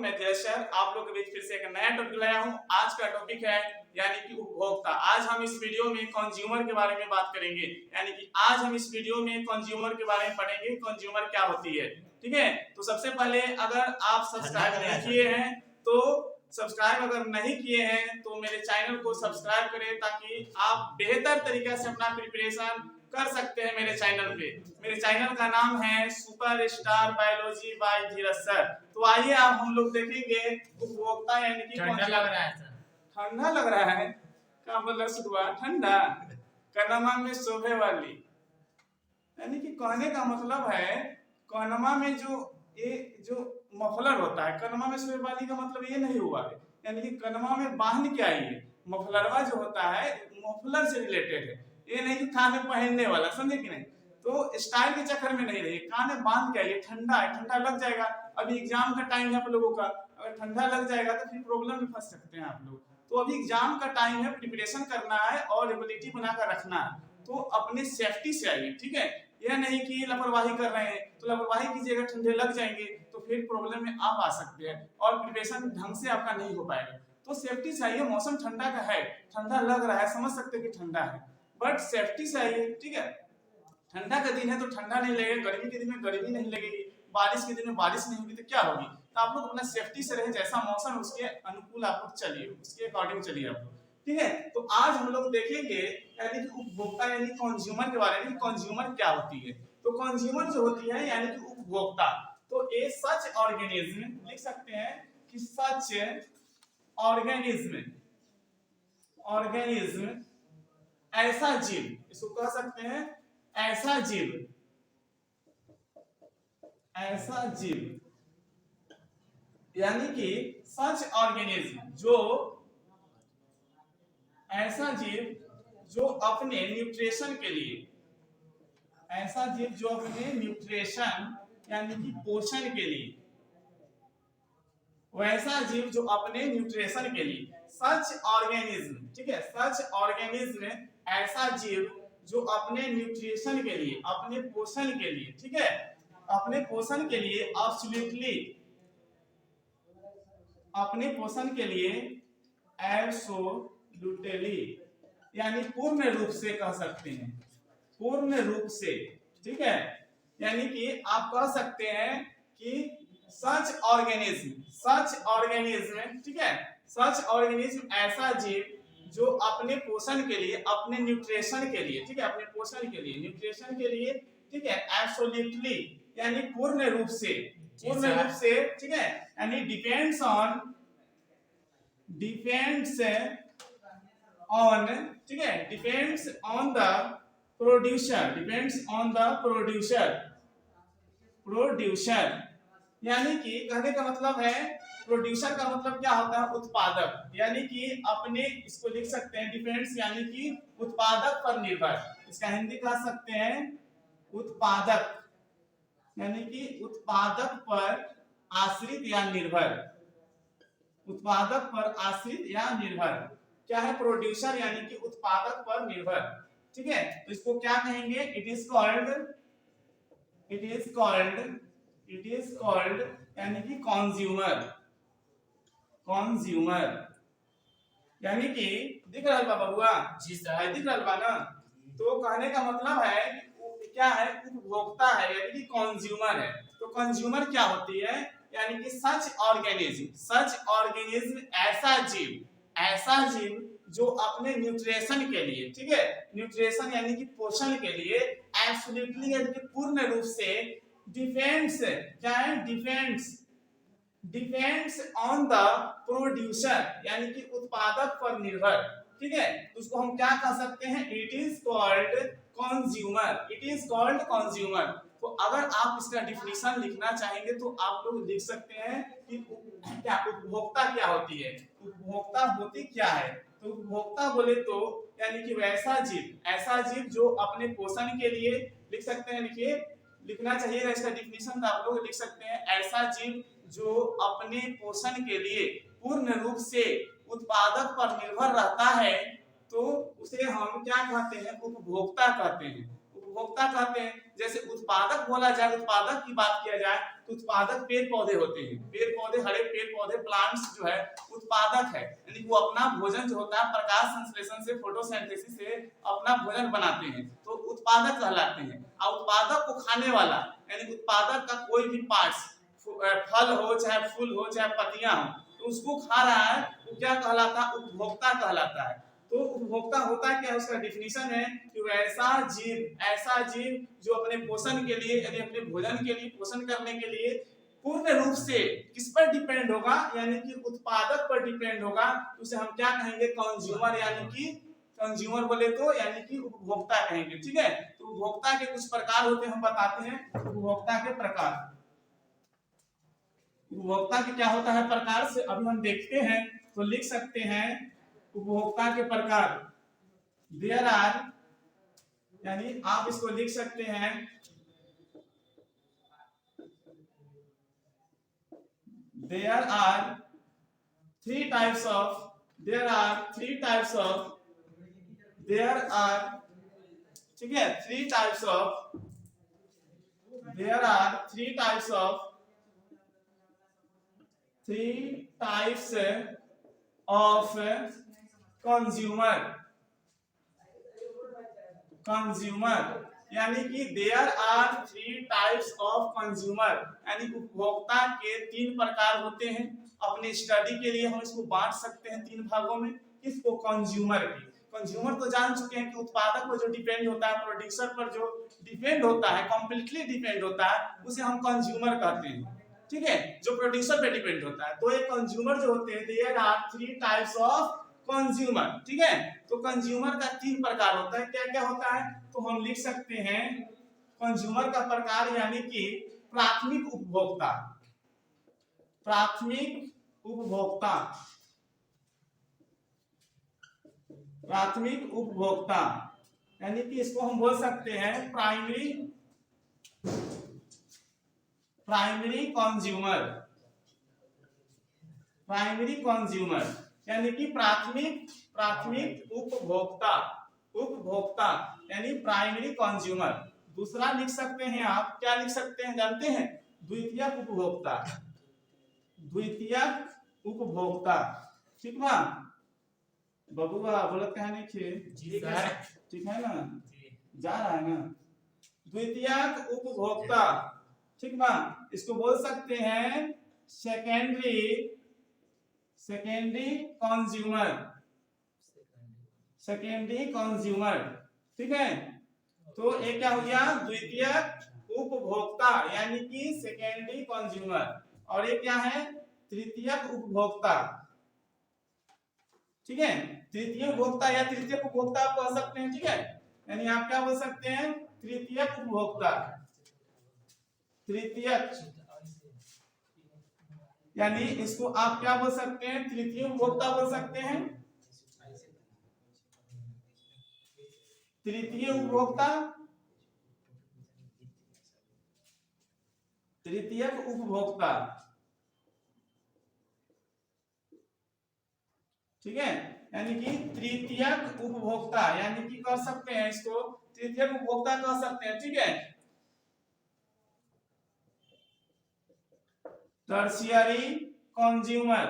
मैं जय सर आप लोग के बीच फिर से एक नया टॉपिक लाया हूँ। आज का टॉपिक है यानी कि उपभोक्ता। आज हम इस वीडियो में कंज्यूमर के बारे में बात करेंगे, यानी कि आज हम इस वीडियो में कंज्यूमर के बारे में पढ़ेंगे, कंज्यूमर क्या होती है। ठीक है, तो सबसे पहले अगर आप सब्सक्राइब नहीं किए हैं तो सब्सक्राइब अगर नहीं किए हैं तो मेरे चैनल को सब्सक्राइब करें ताकि आप बेहतर तरीके से अपना प्रिपरेशन कर सकते हैं मेरे चैनल पे। मेरे चैनल का नाम है super star biology by Dheeraj sir. तो आइए आप हम लोग देखेंगे उपभोक्ता यानी कि ठंडा लग रहा है सर। ठंडा लग रहा है क्या मतलब सुबह ठंडा कनमा में शोभे वाली, यानी कि कहने का मतलब है कनमा में जो मफलर होता है, कनमा में शोभे वाली का मतलब ये नहीं हुआ है, यानी कि कनमा में बांध के आई है। मफलरवा जो होता है मफलर से रिलेटेड है, ये नहीं कि कान में पहनने वाला, समझे कि नहीं। तो स्टाइल के चक्कर में नहीं रही, कान में बांध के आइए। ठंडा है, ठंडा लग जाएगा, अभी एग्जाम का टाइम है आप लोगों का, अगर ठंडा लग जाएगा तो फिर प्रॉब्लम में फंस सकते हैं आप लोग। तो अभी एग्जाम का टाइम है, प्रिपरेशन करना है और एबिलिटी बनाकर रखना है, तो अपने सेफ्टी से आइए। ठीक है, यह नहीं कि लापरवाही कर रहे हैं तो लापरवाही कीजिएगा, ठंडे लग जाएंगे तो फिर प्रॉब्लम में आप आ सकते हैं और प्रिपरेशन ढंग से आपका नहीं हो पाएगा। तो सेफ्टी से आइए। मौसम ठंडा का है, ठंडा लग रहा है, समझ सकते हैं कि ठंडा है, बट सेफ्टी से आइए। ठीक है, ठंडा का दिन है तो ठंडा नहीं लगेगा, गर्मी के दिन में गर्मी नहीं लगेगी, बारिश के दिन में बारिश नहीं होगी तो क्या होगी। तो आप लोग अपना सेफ्टी से रहे, जैसा मौसम उसके अनुकूल आप लोग चलिए, उसके अकॉर्डिंग चलिए आप लोग। ठीक है, तो आज हम लोग देखेंगे यानी कि उपभोक्ता यानी कंज्यूमर के बारे में, कंज्यूमर क्या होती है। तो कंज्यूमर जो होती है यानी कि उपभोक्ता, तो ए सच ऑर्गेनिज्म, लिख सकते हैं कि सच ऑर्गेनिज्म, ऑर्गेनिज्म ऐसा जीव, इसको कह सकते हैं ऐसा जीव, ऐसा जीव यानी कि सच ऑर्गेनिज्म जो ऐसा जीव जो अपने न्यूट्रिशन के लिए, ऐसा जीव जो अपने न्यूट्रिशन यानी कि पोषण के लिए, वैसा जीव जो अपने न्यूट्रिशन के लिए, सच ऑर्गेनिज्म। ठीक है, सच ऑर्गेनिज्म ऐसा जीव जो अपने न्यूट्रिशन के लिए, अपने पोषण के लिए, ठीक है, अपने पोषण के लिए एब्सोल्युटली, अपने पोषण के लिए एब्सोल्युटली यानी पूर्ण रूप से कह सकते हैं, पूर्ण रूप से। ठीक है, यानी कि आप कह सकते हैं कि सच ऑर्गेनिज्म, सच ऑर्गेनिज्म, ठीक है, सच ऑर्गेनिज्म ऐसा जीव जो अपने पोषण के लिए, अपने न्यूट्रिशन के लिए, ठीक है, अपने पोषण के लिए, न्यूट्रिशन के लिए, ठीक है, एब्सोल्युटली यानी पूर्ण रूप से, पूर्ण रूप से, ठीक है, यानी डिपेंड्स ऑन, डिपेंड्स ऑन, ठीक है, depends on the producer, depends on the producer, producer यानी कि कहने का मतलब है, प्रोड्यूसर का मतलब क्या होता है, उत्पादक, यानी कि अपने, इसको लिख सकते हैं डिपेंड्स यानी कि उत्पादक पर निर्भर, इसका हिंदी कह सकते हैं उत्पादक, यानी कि उत्पादक पर आश्रित या निर्भर, उत्पादक पर आश्रित या निर्भर। क्या है, प्रोड्यूसर यानी कि उत्पादक पर निर्भर। ठीक है, तो इसको क्या कहेंगे, it is called, it is called, it is called यानी कि कंज्यूमर, कंज्यूमर यानी कि दिख रहा है बबुआ जी सर, दिख रहा ना। तो कहने का मतलब है कि क्या है, उपभोक्ता है यानी कि कंज्यूमर है। तो कंज्यूमर क्या होती है, यानी कि सच ऑर्गेनिज्म, सच ऑर्गेनिज्म ऐसा जीव, ऐसा जीव जो अपने न्यूट्रिशन के लिए, ठीक है, न्यूट्रिशन यानी कि पोषण के लिए एब्सोल्युटली यानी कि पूर्ण रूप से डिपेंड्स, क्या है, depends, depends on the producer यानी कि उत्पादक पर निर्भर। ठीक है, तो उसको हम क्या कह सकते हैं, it is called consumer, it is called consumer. तो अगर आप इसका डिफिनीशन लिखना चाहेंगे तो आप लोग लिख सकते हैं कि क्या उपभोक्ता क्या होती है, उपभोक्ता होती क्या है। तो उपभोक्ता बोले तो यानी कि वैसा जीव, ऐसा जीव जो अपने पोषण के लिए, लिख सकते हैं, लिखिए, लिखना चाहिए इसका डिफिनीशन, तो आप लोग लिख सकते हैं ऐसा जीव जो अपने पोषण के लिए पूर्ण रूप से उत्पादक पर निर्भर रहता है, तो उसे हम क्या कहते हैं, उपभोक्ता कहते हैं, उपभोक्ता कहते हैं। जैसे उत्पादक बोला जाए, उत्पादक की बात किया जाए तो उत्पादक पेड़ पौधे होते हैं। पेड़ पौधे, हरे पेड़ पौधे, प्लांट्स जो है उत्पादक है, यानी वो अपना भोजन जो होता है प्रकाश संश्लेषण से, फोटोसिंथेसिस से अपना भोजन बनाते हैं, तो उत्पादक कहलाते हैं। और उत्पादक को खाने वाला, यानी उत्पादक का कोई भी पार्ट्स, फल हो चाहे फूल हो चाहे पत्तियां हो, तो उसको खा रहा है, वो क्या कहलाता है? उपभोक्ता कहलाता है। तो उपभोक्ता होता क्या है? उसका डिफिनीशन है कि ऐसा जीव जो अपने पोषण के लिए, यानी अपने भोजन के लिए, पोषण करने के लिए पूर्ण रूप से किस पर डिपेंड होगा? यानी कि उत्पादक पर डिपेंड होगा। तो उसे हम क्या कहेंगे? कंज्यूमर, यानी कि कंज्यूमर बोले तो यानी कि उपभोक्ता कहेंगे। ठीक है, तो उपभोक्ता के कुछ प्रकार होते हैं, हम बताते हैं उपभोक्ता के प्रकार। उपभोक्ता के क्या होता है प्रकार से अभी हम देखते हैं, तो लिख सकते हैं उपभोक्ता के प्रकार। देयर आर, यानी आप इसको लिख सकते हैं, there are three types of there are three types of there are ठीक है, three types of there are three types of consumer, यानी कि there are three types of consumer, यानी उपभोक्ता के तीन प्रकार होते हैं। अपने स्टडी के लिए हम इसको बांट सकते हैं तीन भागों में। किसको? कंज्यूमर की। कंज्यूमर तो जान चुके हैं कि उत्पादक पर जो डिपेंड होता है, प्रोड्यूसर पर जो डिपेंड होता है, कंप्लीटली डिपेंड होता है, उसे हम कंज्यूमर कहते हैं। ठीक है, जो प्रोड्यूसर पे डिपेंड होता है। तो ये कंज्यूमर जो होते हैं, there are three types of consumer. ठीक है, तो कंज्यूमर का तीन प्रकार होता है। क्या क्या होता है? तो हम लिख सकते हैं कंज्यूमर का प्रकार, यानी कि प्राथमिक उपभोक्ता। प्राथमिक उपभोक्ता, प्राथमिक उपभोक्ता, यानी कि इसको हम बोल सकते हैं प्राइमरी कंज्यूमर। प्राइमरी कंज्यूमर यानी कि प्राथमिक उपभोक्ता यानी प्राइमरी कंज्यूमर। दूसरा लिख सकते हैं आप, क्या लिख सकते हैं जानते हैं? द्वितीयक उपभोक्ता। द्वितीयक उपभोक्ता, ठीक बा बबुआ? बोलत कहा नहीं थे? ठीक है ना, जा रहा है ना? द्वितीयक उपभोक्ता, ठीक बा? इसको बोल सकते हैं सेकेंडरी कंज्यूमर। सेकेंडरी कंज्यूमर, ठीक है। तो ये क्या हो गया? द्वितीयक उपभोक्ता यानी कि सेकेंडरी कंज्यूमर। और ये क्या है? तृतीयक उपभोक्ता। ठीक है, तृतीय उपभोक्ता या तृतीयक उपभोक्ता आप कह सकते हैं। ठीक है, यानी आप क्या बोल सकते हैं? तृतीयक उपभोक्ता। तृतीयक यानी इसको आप क्या बोल सकते हैं? तृतीय उपभोक्ता बोल सकते हैं। तृतीय उपभोक्ता, तृतीयक उपभोक्ता, ठीक है, यानी कि तृतीयक उपभोक्ता, यानी कि कर सकते हैं इसको तृतीयक उपभोक्ता कह सकते हैं। ठीक है, टर्शियरी कंज्यूमर।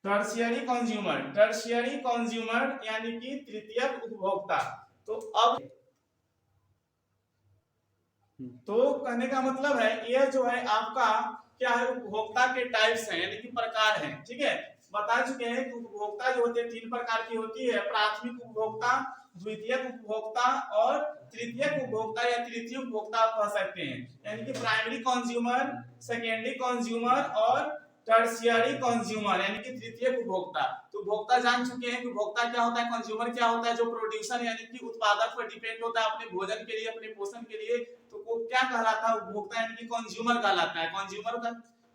टर्शियरी कंज्यूमर यानी कि तृतीयक उपभोक्ता। तो अब कहने का मतलब है यह जो है आपका क्या है? उपभोक्ता के टाइप्स हैं, यानी कि प्रकार हैं। ठीक है, बता चुके हैं कि उपभोक्ता जो होते हैं तीन प्रकार की होती है, प्राथमिक उपभोक्ता, द्वितीयक उपभोक्ता और तृतीयक उपभोक्ता या तृतीय उपभोक्ता आप कह सकते हैं। यानी कि प्राइमरी कंज्यूमर, सेकेंडरी कंज्यूमर और टर्शियरी कंज्यूमर यानी कि तृतीयक उपभोक्ता। तो उपभोक्ता जान चुके हैं कि उपभोक्ता क्या होता है, कंज्यूमर क्या होता है, जो प्रोड्यूसर यानी कि उत्पादक पर डिपेंड होता है अपने भोजन के लिए, अपने पोषण के लिए। तो वो क्या कहलाता है? उपभोक्ता यानी कि कंज्यूमर कहलाता है। कंज्यूमर का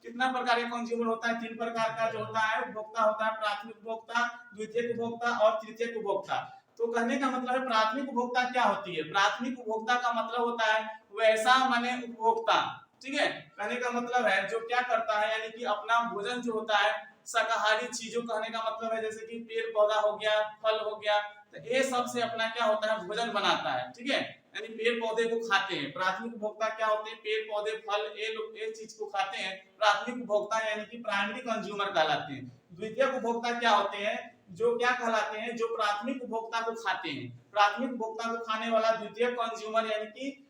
कितना प्रकार का कंज्यूमर होता है? तीन प्रकार का जो होता है उपभोक्ता होता है, प्राथमिक उपभोक्ता, द्वितीयक उपभोक्ता और तृतीयक उपभोक्ता। तो कहने का मतलब है प्राथमिक उपभोक्ता क्या होती है? प्राथमिक उपभोक्ता का मतलब होता है वैसा माने उपभोक्ता। ठीक है, कहने का मतलब है जो क्या करता है, यानी कि अपना भोजन जो होता है शाकाहारी चीजों, कहने का मतलब है जैसे कि पेड़ पौधा हो गया, फल हो गया, तो ए सबसे अपना क्या होता है, भोजन बनाता है, ठीक है, यानी पेड़ पौधे को खाते हैं। प्राथमिक उपभोक्ता क्या होते हैं, पेड़ पौधे फल ए चीज को खाते हैं। प्राथमिक उपभोक्ता यानी कि प्राइमरी कंज्यूमर कहलाते हैं। द्वितीयक उपभोक्ता क्या होते हैं, जो क्या कहलाते हैं, जो प्राथमिक उपभोक्ता को खाते हैं। प्राथमिक उपभोक्ता को खाने वाला द्वितीयक कंज्यूमर यानी कि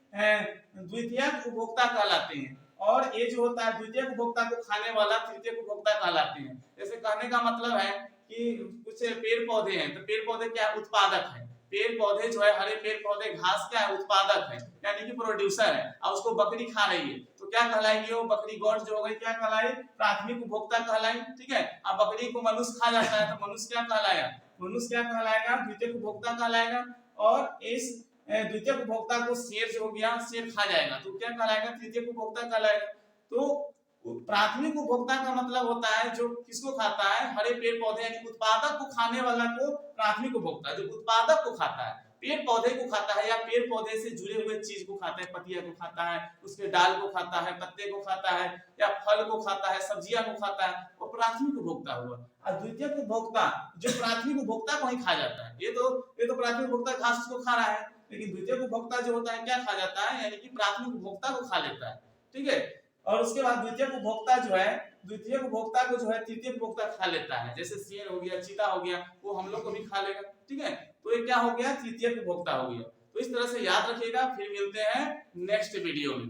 द्वितीयक उपभोक्ता कहलाते हैं। और ये जो होता है द्वितीयक उपभोक्ता को खाने वाला तृतीयक उपभोक्ता कहलाते हैं। जैसे कहने का मतलब है कि कुछ पेड़ पौधे हैं, तो पेड़ पौधे क्या उत्पादक है, पेड़ पौधे जो है हरे पेड़ पौधे घास क्या है, उत्पादक है, यानी कि प्रोड्यूसर है, और उसको बकरी खा रही है तो क्या कहलाएगी, वो बकरी गौड जो हो गई क्या कहलाई, प्राथमिक उपभोक्ता कहलाई, ठीक है। अब बकरी को मनुष्य खा जाता है तो मनुष्य क्या कहलाएगा, मनुष्य क्या कहलाएगा, द्वितीयक उपभोक्ता कहलाएगा। और इस द्वितीयक उपभोक्ता को शेर जो हो गया, शेर खा जाएगा तो क्या कहलाएगा, तृतीयक उपभोक्ता कहलाएगा। तो प्राथमिक उपभोक्ता का मतलब होता है जो किसको खाता है, हरे पेड़ पौधे यानी उत्पादक को खाने वाला को प्राथमिक उपभोक्ता, जो उत्पादक को खाता है, पेड़ पौधे को खाता है या पेड़ पौधे से जुड़े हुए चीज को खाता है, पतिया को खाता है, उसके डाल को खाता है, पत्ते को खाता है, या फल को खाता है, सब्जियां को खाता है, वो प्राथमिक उपभोक्ता हुआ। और द्वितीयक उपभोक्ता जो प्राथमिक उपभोक्ता को ही खा जाता है, ये तो प्राथमिक उपभोक्ता घास को खा रहा है, लेकिन द्वितीयक उपभोक्ता जो होता है क्या खा जाता है, यानी कि प्राथमिक उपभोक्ता को खा लेता है, ठीक है। और उसके बाद द्वितीयक उपभोक्ता जो है, द्वितीयक उपभोक्ता को जो है तृतीयक उपभोक्ता खा लेता है, जैसे शेर हो गया, चीता हो गया, वो हम लोग को भी खा लेगा, ठीक है। तो ये क्या हो गया, तृतीयक उपभोक्ता हो गया। तो इस तरह से याद रखिएगा, फिर मिलते हैं नेक्स्ट वीडियो में।